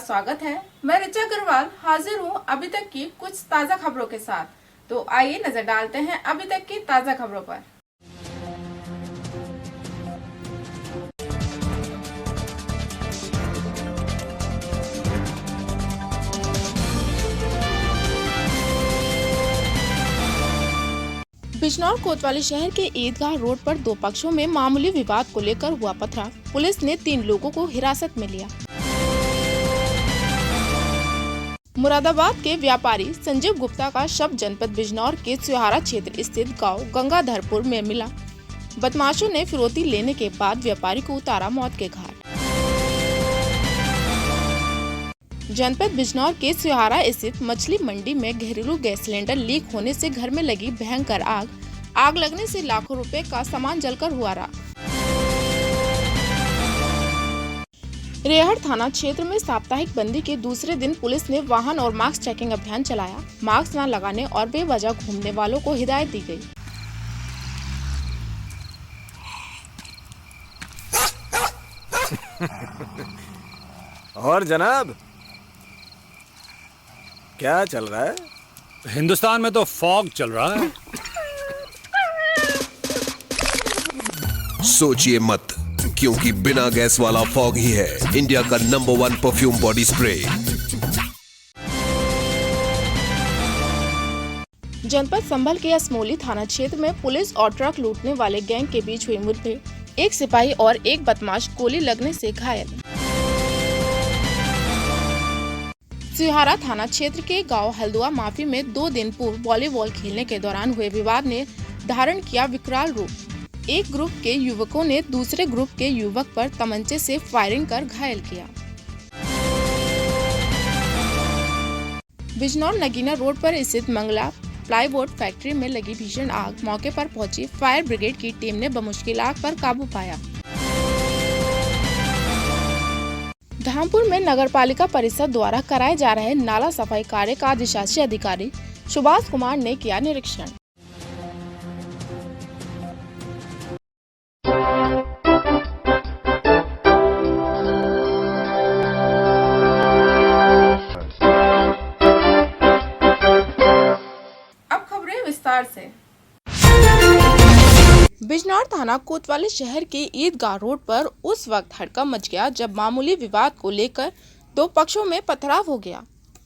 स्वागत है। मैं ऋचा अग्रवाल हाजिर हूँ अभी तक की कुछ ताज़ा खबरों के साथ। तो आइए नजर डालते हैं अभी तक की ताज़ा खबरों पर। बिजनौर कोतवाली शहर के ईदगाह रोड पर दो पक्षों में मामूली विवाद को लेकर हुआ पथराव। पुलिस ने 3 लोगों को हिरासत में लिया। मुरादाबाद के व्यापारी संजीव गुप्ता का शव जनपद बिजनौर के सुहारा क्षेत्र स्थित गांव गंगाधरपुर में मिला। बदमाशों ने फिरौती लेने के बाद व्यापारी को उतारा मौत के घाट। जनपद बिजनौर के सुहारा स्थित मछली मंडी में घरेलू गैस सिलेंडर लीक होने से घर में लगी भयंकर आग लगने से लाखों रुपए का सामान जलकर हुआ राख। रेहड़ थाना क्षेत्र में साप्ताहिक बंदी के दूसरे दिन पुलिस ने वाहन और मास्क चेकिंग अभियान चलाया। मास्क न लगाने और बेवजह घूमने वालों को हिदायत दी गई। और जनाब क्या चल रहा है? हिंदुस्तान में तो फॉग चल रहा है। सोचिए मत, क्योंकि बिना गैस वाला फॉग ही है इंडिया का नंबर 1 परफ्यूम बॉडी स्प्रे। जनपद संभल के असमोली थाना क्षेत्र में पुलिस और ट्रक लूटने वाले गैंग के बीच हुई मुठभेड़। एक सिपाही और एक बदमाश गोली लगने से घायल। सुहारा थाना क्षेत्र के गांव हल्दुआ माफी में 2 दिन पूर्व वॉलीबॉल खेलने के दौरान हुए विवाद ने धारण किया विकराल रूप। एक ग्रुप के युवकों ने दूसरे ग्रुप के युवक पर तमंचे से फायरिंग कर घायल किया। बिजनौर नगीना रोड पर स्थित मंगला प्लाईवुड फैक्ट्री में लगी भीषण आग। मौके पर पहुंची फायर ब्रिगेड की टीम ने बमुश्किल आग पर काबू पाया। धामपुर में नगरपालिका परिषद द्वारा कराए जा रहे नाला सफाई कार्य का अधिशासी अधिकारी सुभाष कुमार ने किया निरीक्षण। अब खबरें विस्तार से। बिजनौर थाना कोतवाली शहर के ईदगाह रोड पर उस वक्त हड़कंप मच गया जब मामूली विवाद को लेकर 2 पक्षों में पथराव हो गया।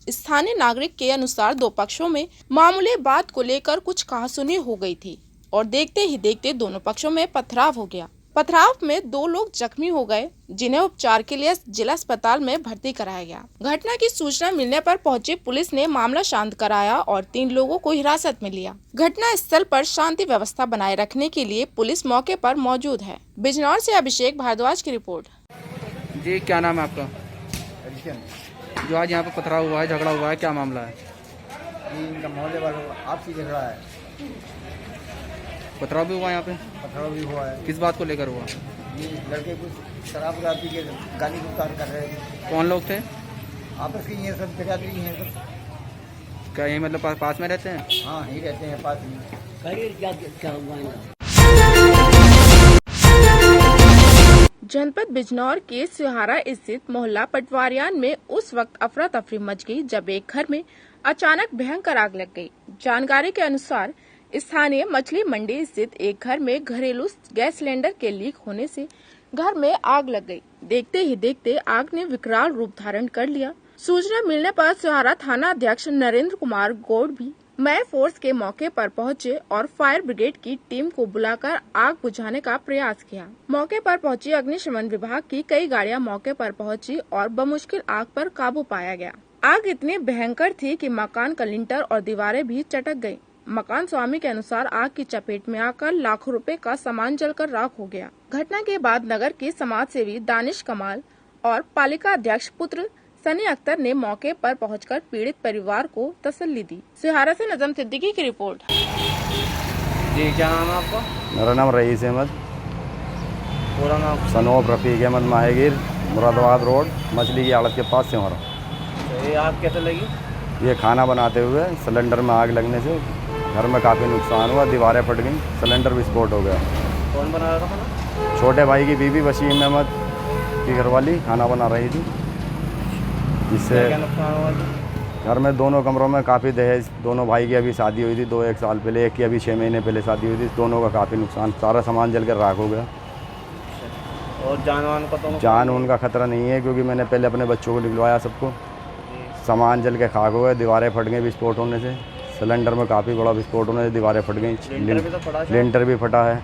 स्थानीय नागरिक के अनुसार 2 पक्षों में मामूली बात को लेकर कुछ कहासुनी हो गई थी और देखते ही देखते दोनों पक्षों में पथराव हो गया। पथराव में 2 लोग जख्मी हो गए, जिन्हें उपचार के लिए जिला अस्पताल में भर्ती कराया गया। घटना की सूचना मिलने पर पहुंची पुलिस ने मामला शांत कराया और 3 लोगों को हिरासत में लिया। घटना स्थल पर शांति व्यवस्था बनाए रखने के लिए पुलिस मौके पर मौजूद है। बिजनौर से अभिषेक भारद्वाज की रिपोर्ट। जी, क्या नाम है आपका? जो आज यहाँ पे पथराव हुआ है, झगड़ा हुआ है, क्या मामला है? इनका मोहल्ले वालों आपसी झगड़ा है। पथराव भी हुआ है यहाँ पे? पथराव भी हुआ है। किस बात को लेकर हुआ? ये लड़के कुछ शराब पी के गाली गुफ्तार कर रहे थे। कौन लोग थे? आपस के ये सब बिरादरी हैं सब। क्या यही मतलब पास में रहते हैं? हाँ, यही रहते हैं पास में। जनपद बिजनौर के सुहारा स्थित मोहल्ला पटवारियान में उस वक्त अफरा तफरी मच गई जब एक घर में अचानक भयंकर आग लग गई। जानकारी के अनुसार स्थानीय मछली मंडी स्थित एक घर में घरेलू गैस सिलेंडर के लीक होने से घर में आग लग गई। देखते ही देखते आग ने विकराल रूप धारण कर लिया। सूचना मिलने पर सुहारा थाना अध्यक्ष नरेंद्र कुमार गौड़ भी मय फोर्स के मौके पर पहुंचे और फायर ब्रिगेड की टीम को बुलाकर आग बुझाने का प्रयास किया। मौके पर पहुंची अग्निशमन विभाग की कई गाड़ियां मौके पर पहुंची और बमुश्किल आग पर काबू पाया गया। आग इतनी भयंकर थी कि मकान का लिंटर और दीवारें भी चटक गयी। मकान स्वामी के अनुसार आग की चपेट में आकर लाखों रुपए का सामान जलकर राख हो गया। घटना के बाद नगर के समाज सेवी दानिश कमाल और पालिका अध्यक्ष पुत्र सनी अख्तर ने मौके पर पहुंचकर पीड़ित परिवार को तसल्ली दी। सुहारा से नजम सिद्दीकी की रिपोर्ट। जी, क्या नाम है आपका? मेरा नाम रईस अहमद। पूरा नाम? सनोब रफीक अहमद माहिगिर, मुरादाबाद रोड, मछली की आड़त के पास से हमारा। ये आग कैसे लगी? ये खाना बनाते हुए सिलेंडर में आग लगने से घर में काफ़ी नुकसान हुआ। दीवारें फट गई, सिलेंडर विस्फोट हो गया। कौन बना रहा था खाना? छोटे भाई की बीवी वसीम अहमद की घरवाली खाना बना रही थी। जिससे क्या नुकसान हुआ जी? घर में दोनों कमरों में काफ़ी दहेज, दोनों भाई की अभी शादी हुई थी 1 साल पहले, एक की अभी 6 महीने पहले शादी हुई थी, दोनों का काफ़ी नुकसान, सारा सामान जलकर राख हो गया। और जानवान का तो जान उनका खतरा नहीं है क्योंकि मैंने पहले अपने बच्चों को निकलवाया सबको। सामान जल के खाक हो गए, दीवारें फट गई विस्फोट होने से, सिलेंडर में काफ़ी बड़ा विस्फोट होने से दीवारें फट गई, लेंटर भी फटा है,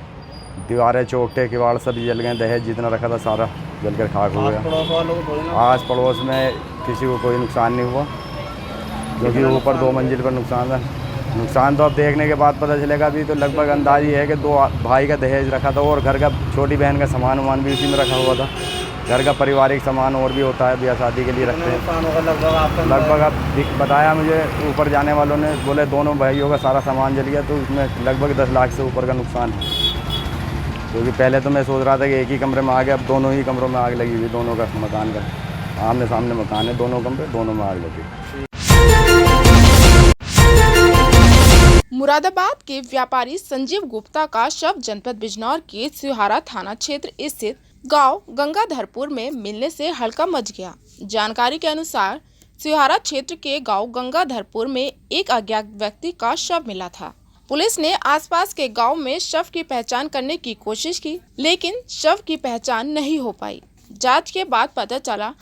दीवारें चौकटे किवाड़ सब जल गए, दहेज जितना रखा था सारा जल कर खाक हो गया। पड़ोस वालों को थोड़ी ना आस पड़ोस में किसी को कोई नुकसान नहीं हुआ क्योंकि ऊपर 2 मंजिल पर नुकसान है। नुकसान तो अब देखने के बाद पता चलेगा। अभी तो लगभग अंदाज ही है कि 2 भाई का दहेज रखा था और घर का छोटी बहन का सामान वामान भी उसी में रखा हुआ था। घर का पारिवारिक सामान और भी होता है, ब्याह शादी के लिए रखते हैं। नुकसान होगा लगभग आपका? लगभग अब बताया मुझे ऊपर जाने वालों ने, बोले दोनों भाइयों का सारा सामान जल गया, तो उसमें लगभग 10 लाख से ऊपर का नुकसान है। क्योंकि पहले तो मैं सोच रहा था कि एक ही कमरे में आग है, अब दोनों ही कमरों में आग लगी हुई, दोनों का मकान का आमने सामने मकान है, दोनों कमरे, दोनों में आग लगी। मुरादाबाद के व्यापारी संजीव गुप्ता का शव जनपद बिजनौर के सिहारा थाना क्षेत्र स्थित गांव गंगाधरपुर में मिलने से हड़कंप मच गया। जानकारी के अनुसार सिहारा क्षेत्र के गांव गंगाधरपुर में एक अज्ञात व्यक्ति का शव मिला था। पुलिस ने आसपास के गांव में शव की पहचान करने की कोशिश की, लेकिन शव की पहचान नहीं हो पाई। जांच के बाद पता चला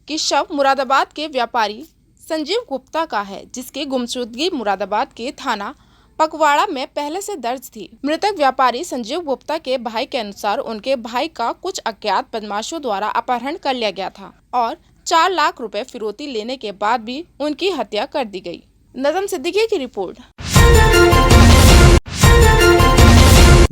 कि शव मुरादाबाद के व्यापारी संजीव गुप्ता का है, जिसकी गुमशुदगी मुरादाबाद के थाना पकवाड़ा में पहले से दर्ज थी। मृतक व्यापारी संजीव गुप्ता के भाई के अनुसार उनके भाई का कुछ अज्ञात बदमाशों द्वारा अपहरण कर लिया गया था और 4 लाख रुपए फिरौती लेने के बाद भी उनकी हत्या कर दी गई। नजम सिद्दीकी की रिपोर्ट।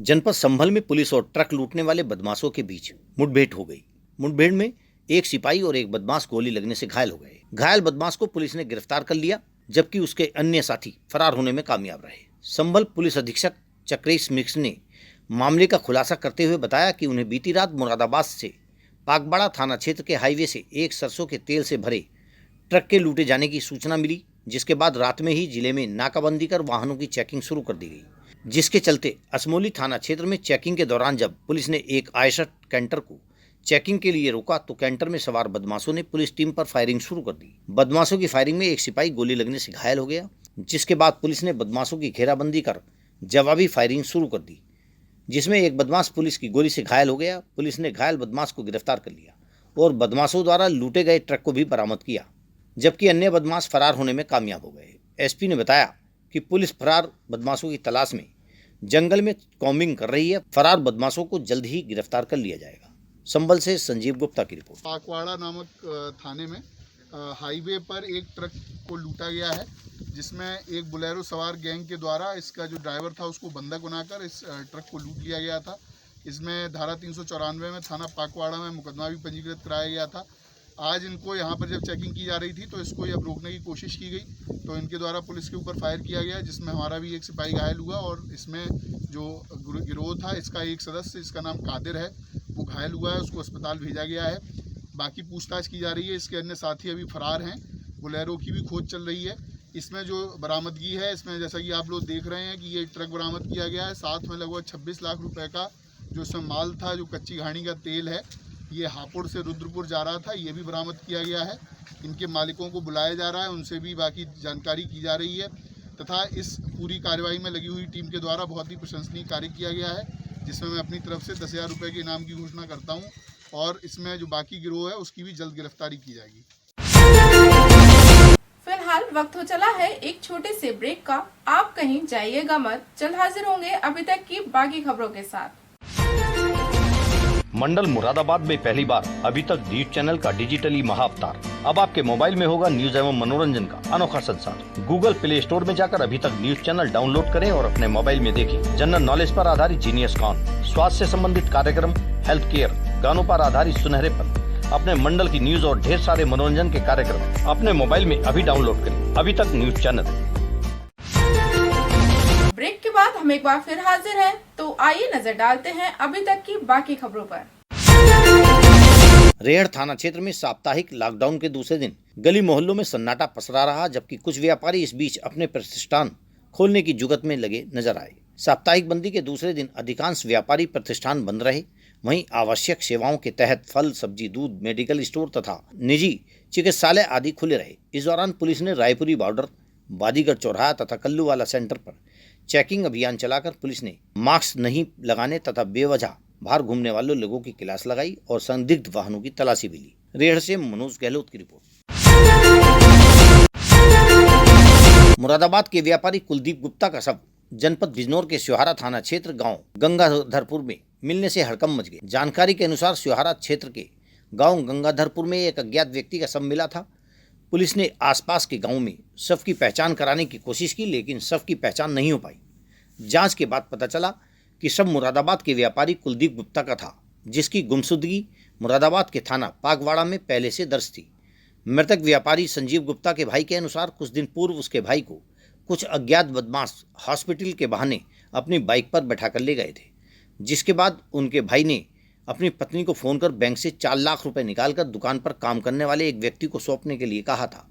जनपद संभल में पुलिस और ट्रक लूटने वाले बदमाशों के बीच मुठभेड़ हो गई। मुठभेड़ में एक सिपाही और एक बदमाश गोली लगने से घायल हो गए। घायल बदमाश को पुलिस ने गिरफ्तार कर लिया, जबकि उसके अन्य साथी फरार होने में कामयाब रहे। संभल पुलिस अधीक्षक चक्रेश मिक्स ने मामले का खुलासा करते हुए बताया कि उन्हें बीती रात मुरादाबाद से पाकबाड़ा थाना क्षेत्र के हाईवे से एक सरसों के तेल से भरे ट्रक के लूटे जाने की सूचना मिली, जिसके बाद रात में ही जिले में नाकाबंदी कर वाहनों की चेकिंग शुरू कर दी गई, जिसके चलते असमोली थाना क्षेत्र में चेकिंग के दौरान जब पुलिस ने एक आयशर कैंटर को चेकिंग के लिए रोका तो कैंटर में सवार बदमाशों ने पुलिस टीम पर फायरिंग शुरू कर दी। बदमाशों की फायरिंग में एक सिपाही गोली लगने से घायल हो गया, जिसके बाद पुलिस ने बदमाशों की घेराबंदी कर जवाबी फायरिंग शुरू कर दी, जिसमें एक बदमाश पुलिस की गोली से घायल हो गया। पुलिस ने घायल बदमाश को गिरफ्तार कर लिया और बदमाशों द्वारा लूटे गए ट्रक को भी बरामद किया, जबकि अन्य बदमाश फरार होने में कामयाब हो गए। एसपी ने बताया कि पुलिस फरार बदमाशों की तलाश में जंगल में कॉम्बिंग कर रही है। फरार बदमाशों को जल्द ही गिरफ्तार कर लिया जाएगा। संभल से संजीव गुप्ता की रिपोर्ट। पाकवाड़ा नामक थाने में हाईवे पर एक ट्रक को लूटा गया है, जिसमें एक बोलेरो सवार गैंग के द्वारा इसका जो ड्राइवर था उसको बंधक बनाकर इस ट्रक को लूट लिया गया था। इसमें धारा 394 में थाना पाकवाड़ा में मुकदमा भी पंजीकृत कराया गया था। आज इनको यहाँ पर जब चेकिंग की जा रही थी तो इसको अब रोकने की कोशिश की गई, तो इनके द्वारा पुलिस के ऊपर फायर किया गया, जिसमें हमारा भी एक सिपाही घायल हुआ और इसमें जो गिरोह था इसका एक सदस्य, इसका नाम कादिर है, वो घायल हुआ है, उसको अस्पताल भेजा गया है। बाकी पूछताछ की जा रही है। इसके अन्य साथी अभी फरार हैं। बोलेरो की भी खोज चल रही है। इसमें जो बरामदगी है, इसमें जैसा कि आप लोग देख रहे हैं कि ये ट्रक बरामद किया गया है, साथ में लगभग 26 लाख रुपए का जो इसमें माल था, जो कच्ची घानी का तेल है, ये हापुड़ से रुद्रपुर जा रहा था, ये भी बरामद किया गया है। इनके मालिकों को बुलाया जा रहा है, उनसे भी बाकी जानकारी की जा रही है तथा इस पूरी कार्रवाई में लगी हुई टीम के द्वारा बहुत ही प्रशंसनीय कार्य किया गया है, जिसमें मैं अपनी तरफ से 10,000 रुपये के इनाम की घोषणा करता हूँ और इसमें जो बाकी गिरोह है उसकी भी जल्द गिरफ्तारी की जाएगी। फिलहाल वक्त हो चला है एक छोटे से ब्रेक का। आप कहीं जाइएगा मत, जल्द हाजिर होंगे अभी तक की बाकी खबरों के साथ। मंडल मुरादाबाद में पहली बार अभी तक न्यूज चैनल का डिजिटली महाअवतार। अब आपके मोबाइल में होगा न्यूज एवं मनोरंजन का अनोखा संसार। गूगल प्ले स्टोर में जाकर अभी तक न्यूज चैनल डाउनलोड करें और अपने मोबाइल में देखें। जनरल नॉलेज पर आधारित जीनियस कॉन, स्वास्थ्य से संबंधित कार्यक्रम, हेल्थ केयर, गानों पर आधारित सुनहरे पल, अपने मंडल की न्यूज और ढेर सारे मनोरंजन के कार्यक्रम अपने मोबाइल में अभी डाउनलोड करें। अभी तक न्यूज चैनल। ब्रेक के बाद हम एक बार फिर हाजिर हैं, तो आइए नजर डालते हैं अभी तक की बाकी खबरों पर। रेहड़ थाना क्षेत्र में साप्ताहिक लॉकडाउन के दूसरे दिन गली मोहल्लों में सन्नाटा पसरा रहा, जबकि कुछ व्यापारी इस बीच अपने प्रतिष्ठान खोलने की जुगत में लगे नजर आए। साप्ताहिक बंदी के दूसरे दिन अधिकांश व्यापारी प्रतिष्ठान बंद रहे। वहीं आवश्यक सेवाओं के तहत फल, सब्जी, दूध, मेडिकल स्टोर तथा निजी चिकित्सालय आदि खुले रहे। इस दौरान पुलिस ने रायपुरी बॉर्डर, बाजीगर चौराहा तथा कल्लूवाला सेंटर पर चेकिंग अभियान चलाकर पुलिस ने मास्क नहीं लगाने तथा बेवजह बाहर घूमने वाले लोगों की क्लास लगाई और संदिग्ध वाहनों की तलाशी भी ली। रेहड़ से मनोज गहलोत की रिपोर्ट। मुरादाबाद के व्यापारी कुलदीप गुप्ता का शव जनपद बिजनौर के स्योहारा थाना क्षेत्र गांव गंगाधरपुर में मिलने से हड़कंप मच गया। जानकारी के अनुसार स्योहारा क्षेत्र के गांव गंगाधरपुर में एक अज्ञात व्यक्ति का शव मिला था। पुलिस ने आसपास के गांव में शव की पहचान कराने की कोशिश की, लेकिन शव की पहचान नहीं हो पाई। जांच के बाद पता चला कि शव मुरादाबाद के व्यापारी कुलदीप गुप्ता का था, जिसकी गुमशुदगी मुरादाबाद के थाना पागवाड़ा में पहले से दर्ज थी। मृतक व्यापारी संजीव गुप्ता के भाई के अनुसार कुछ दिन पूर्व उसके भाई को कुछ अज्ञात बदमाश हॉस्पिटल के बहाने अपनी बाइक पर बैठाकर ले गए थे, जिसके बाद उनके भाई ने अपनी पत्नी को फ़ोन कर बैंक से 4 लाख रुपए निकालकर दुकान पर काम करने वाले एक व्यक्ति को सौंपने के लिए कहा था,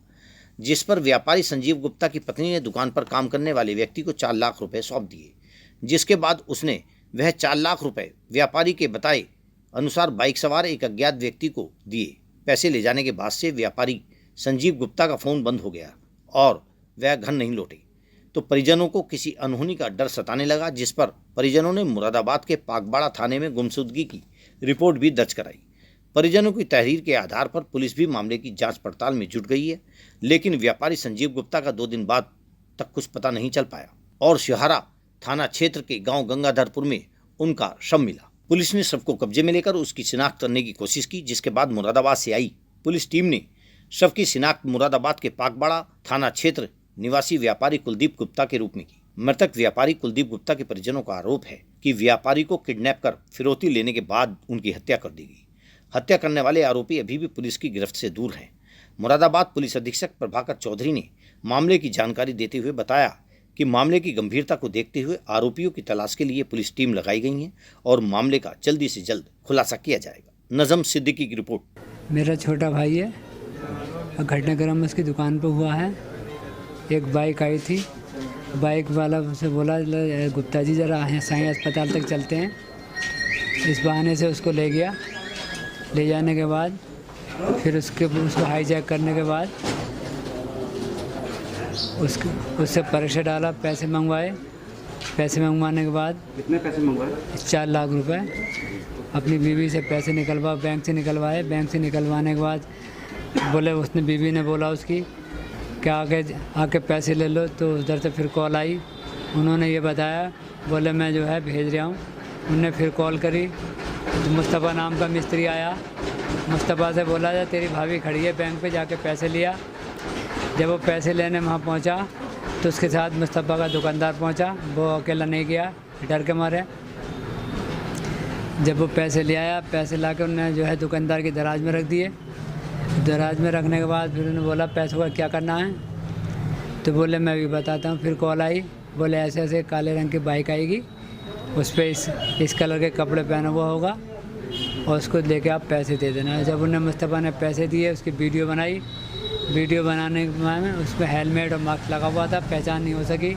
जिस पर व्यापारी संजीव गुप्ता की पत्नी ने दुकान पर काम करने वाले व्यक्ति को 4 लाख रुपए सौंप दिए, जिसके बाद उसने वह 4 लाख रुपए व्यापारी के बताए अनुसार बाइक सवार एक अज्ञात व्यक्ति को दिए। पैसे ले जाने के बाद से व्यापारी संजीव गुप्ता का फ़ोन बंद हो गया और वह घर नहीं लौटे, तो परिजनों को किसी अनहोनी का डर सताने लगा, जिस पर परिजनों ने मुरादाबाद के पागवाड़ा थाने में गुमशुदगी की रिपोर्ट भी दर्ज कराई। परिजनों की तहरीर के आधार पर पुलिस भी मामले की जांच पड़ताल में जुट गई है, लेकिन व्यापारी संजीव गुप्ता का 2 दिन बाद तक कुछ पता नहीं चल पाया और स्योहारा थाना क्षेत्र के गांव गंगाधरपुर में उनका शव मिला। पुलिस ने शव को कब्जे में लेकर उसकी शिनाख्त करने की कोशिश की, जिसके बाद मुरादाबाद से आई पुलिस टीम ने शव की शिनाख्त मुरादाबाद के पागवाड़ा थाना क्षेत्र निवासी व्यापारी कुलदीप गुप्ता के रूप में की। मृतक व्यापारी कुलदीप गुप्ता के परिजनों का आरोप है कि व्यापारी को किडनैप कर फिरौती लेने के बाद उनकी हत्या कर दी गई। हत्या करने वाले आरोपी अभी भी पुलिस की गिरफ्त से दूर हैं। मुरादाबाद पुलिस अधीक्षक प्रभाकर चौधरी ने मामले की जानकारी देते हुए बताया कि मामले की गंभीरता को देखते हुए आरोपियों की तलाश के लिए पुलिस टीम लगाई गई है और मामले का जल्दी से जल्द खुलासा किया जाएगा। नजम सिद्दीकी की रिपोर्ट। मेरा छोटा भाई है, घटनाक्रम उसकी दुकान पर हुआ है। एक बाइक आई थी, बाइक वाला उसे बोला गुप्ता जी ज़रा साईं अस्पताल तक चलते हैं। इस बहाने से उसको ले गया। ले जाने के बाद फिर उसको हाईजैक करने के बाद उससे परीक्षा डाला, पैसे मंगवाए। पैसे मंगवाने के बाद कितने पैसे मंगवाए? 4 लाख रुपए। अपनी बीवी से पैसे बैंक से निकलवाए। बैंक से निकलवाने के बाद बोले, उसने बीवी ने बोला उसकी कि आके पैसे ले लो, तो उधर से फिर कॉल आई। उन्होंने ये बताया, बोले मैं जो है भेज रहा हूँ। उनने फिर कॉल करी तो मुस्तफ़ा नाम का मिस्त्री आया। मुस्तफ़ा से बोला जा तेरी भाभी खड़ी है बैंक पे, जाके पैसे लिया। जब वो पैसे लेने वहाँ पहुँचा तो उसके साथ मुस्तफ़ा का दुकानदार पहुँचा। वो अकेला नहीं गया डर के मारे। जब वो पैसे ले आया, पैसे ला के उन्होंने जो है दुकानदार की दराज में रख दिए। दराज में रखने के बाद फिर उन्होंने बोला पैसों का क्या करना है, तो बोले मैं भी बताता हूँ। फिर कॉल आई, बोले ऐसे ऐसे काले रंग की बाइक आएगी, उस पर इस कलर के कपड़े पहना हुआ होगा और उसको लेके आप पैसे दे देना। जब उन्हें मुस्तफ़ा ने पैसे दिए, उसकी वीडियो बनाई। वीडियो बनाने के बाद में उसमें हेलमेट और मास्क लगा हुआ था, पहचान नहीं हो सकी।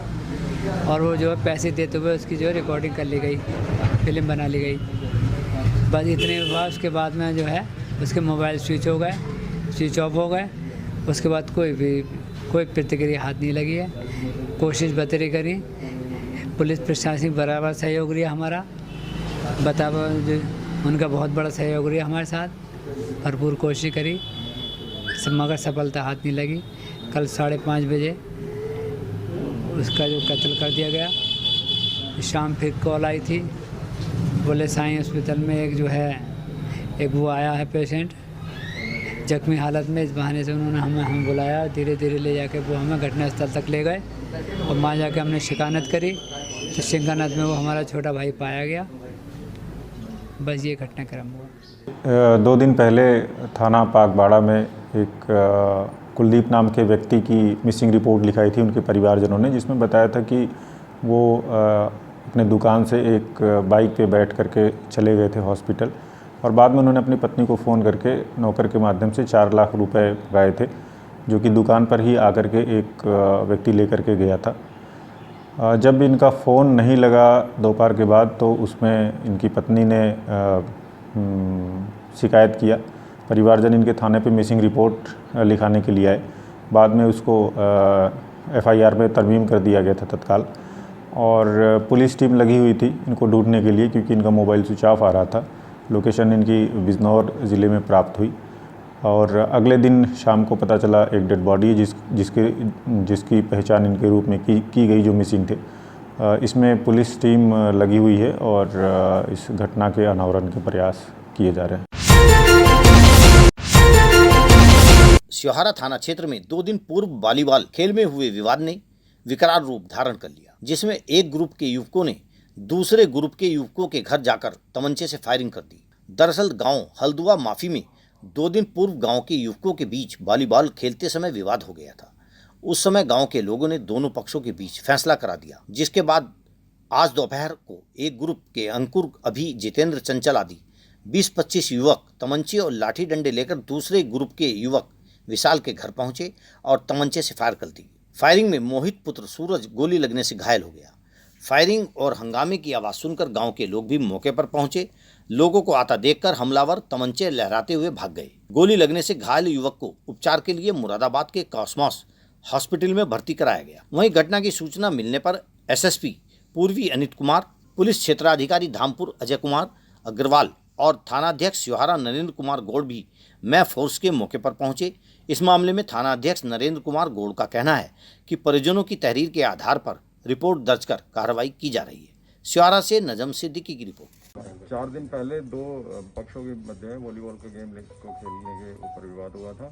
और वो जो है पैसे देते हुए उसकी जो है रिकॉर्डिंग कर ली गई, फिल्म बना ली गई। बस इतने बाद उसके बाद में जो है उसके मोबाइल स्विच ऑफ हो गए। उसके बाद कोई प्रतिक्रिया हाथ नहीं लगी है। कोशिश बतेरी करी, पुलिस प्रशासन बराबर सहयोग रहा हमारा, जो उनका बहुत बड़ा सहयोग रहा हमारे साथ। भरपूर कोशिश करी, मगर सफलता हाथ नहीं लगी। कल 5:30 बजे उसका जो कत्ल कर दिया गया। शाम फिर कॉल आई थी, बोले साईं हॉस्पिटल में एक वो आया है पेशेंट जख्मी हालत में। इस बहाने से उन्होंने हमें बुलाया। धीरे धीरे ले जाके वो हमें घटनास्थल तक ले गए और वहाँ जाके हमने शिकायत करी, तो शिकायत में वो हमारा छोटा भाई पाया गया। बस ये घटनाक्रम हुआ। 2 दिन पहले थाना पागवाड़ा में एक कुलदीप नाम के व्यक्ति की मिसिंग रिपोर्ट लिखाई थी उनके परिवारजनों ने, जिसमें बताया था कि वो अपने दुकान से एक बाइक पे बैठ करके चले गए थे हॉस्पिटल और बाद में उन्होंने अपनी पत्नी को फ़ोन करके नौकर के माध्यम से 4 लाख रुपए पाए थे, जो कि दुकान पर ही आकर के एक व्यक्ति लेकर के गया था। जब इनका फ़ोन नहीं लगा दोपहर के बाद, तो उसमें इनकी पत्नी ने शिकायत किया परिवारजन इनके थाने पे मिसिंग रिपोर्ट लिखाने के लिए आए। बाद में उसको FIR में तरमीम कर दिया गया था तत्काल, और पुलिस टीम लगी हुई थी इनको ढूंढने के लिए, क्योंकि इनका मोबाइल स्विच ऑफ आ रहा था। लोकेशन इनकी बिजनौर ज़िले में प्राप्त हुई, और अगले दिन शाम को पता चला एक डेड बॉडी है जिसकी पहचान इनके रूप में की गई, जो मिसिंग थे। इसमें पुलिस टीम लगी हुई है और इस घटना के अनावरण के प्रयास किए जा रहे हैं। स्योहारा थाना क्षेत्र में 2 दिन पूर्व वॉलीबॉल खेल में हुए विवाद ने विकराल रूप धारण कर लिया, जिसमें एक ग्रुप के युवकों ने दूसरे ग्रुप के युवकों के घर जाकर तमंचे से फायरिंग कर दी। दरअसल गांव हल्दुआ माफी में 2 दिन पूर्व गांव के युवकों के बीच वॉलीबॉल खेलते समय विवाद हो गया था। उस समय गांव के लोगों ने दोनों पक्षों के बीच फैसला करा दिया, जिसके बाद आज दोपहर को एक ग्रुप के अंकुर, अभी, जितेंद्र, चंचल आदि 20-25 युवक तमंचे और लाठी डंडे लेकर दूसरे ग्रुप के युवक विशाल के घर पहुंचे और तमंचे से फायर कर दी। फायरिंग में मोहित पुत्र सूरज गोली लगने से घायल हो गया। फायरिंग और हंगामे की आवाज सुनकर गांव के लोग भी मौके पर पहुंचे। लोगों को आता देखकर हमलावर तमंचे लहराते हुए भाग गए। गोली लगने से घायल युवक को उपचार के लिए मुरादाबाद के कॉस्मॉस हॉस्पिटल में भर्ती कराया गया। वहीं घटना की सूचना मिलने पर SSP पूर्वी अनित कुमार, पुलिस क्षेत्राधिकारी धामपुर अजय कुमार अग्रवाल और थानाध्यक्ष स्योहारा नरेंद्र कुमार गौड़ भी मैं फोर्स के मौके पर पहुंचे। इस मामले में थानाध्यक्ष नरेंद्र कुमार गौड़ का कहना है कि परिजनों की तहरीर के आधार पर रिपोर्ट दर्ज कर कार्रवाई की जा रही है। स्योहारा से नजम सिद्दीकी की रिपोर्ट। 4 दिन पहले 2 पक्षों के मध्य वॉलीबॉल के गेम को खेलने के ऊपर विवाद हुआ था,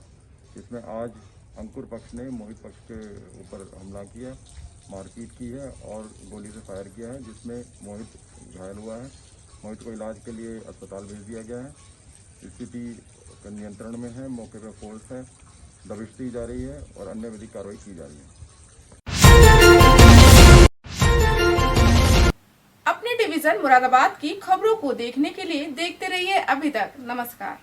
जिसमें आज अंकुर पक्ष ने मोहित पक्ष के ऊपर हमला किया, मारपीट की है और गोली से फायर किया है, जिसमें मोहित घायल हुआ है। मोहित को इलाज के लिए अस्पताल भेज दिया गया है। स्थिति नियंत्रण में है, मौके पर फोर्स है, दबिश दी जा रही है और अन्य विधिक कार्रवाई की जा रही है। अपने डिवीजन मुरादाबाद की खबरों को देखने के लिए देखते रहिए अभी तक। नमस्कार।